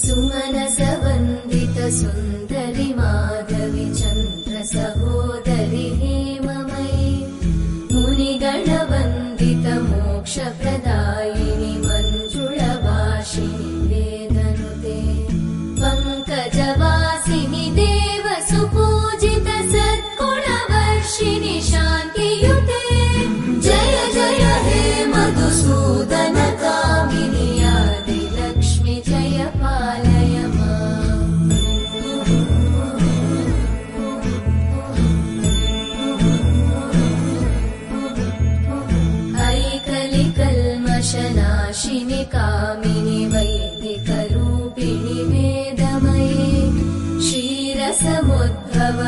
सुमनसवन्दित सुन्दरि माधवि चन्द्र सहोदरि हेममयि मुनिगणवन्दित मोक्षप्रदायिनि मञ्जुळभाषिणि वेदनुते पङ्कजवासिनि देव सुपूजित सद्गुणवर्षिणि शान्तियुते जय जय हे मधुसूदन कामिनि आदिलक्ष्मि जय पालय माम् ऐकलिकल्मषनाशिनि कामिनि वैदिकरूपिणि वेदमये क्षीरसमुद्भव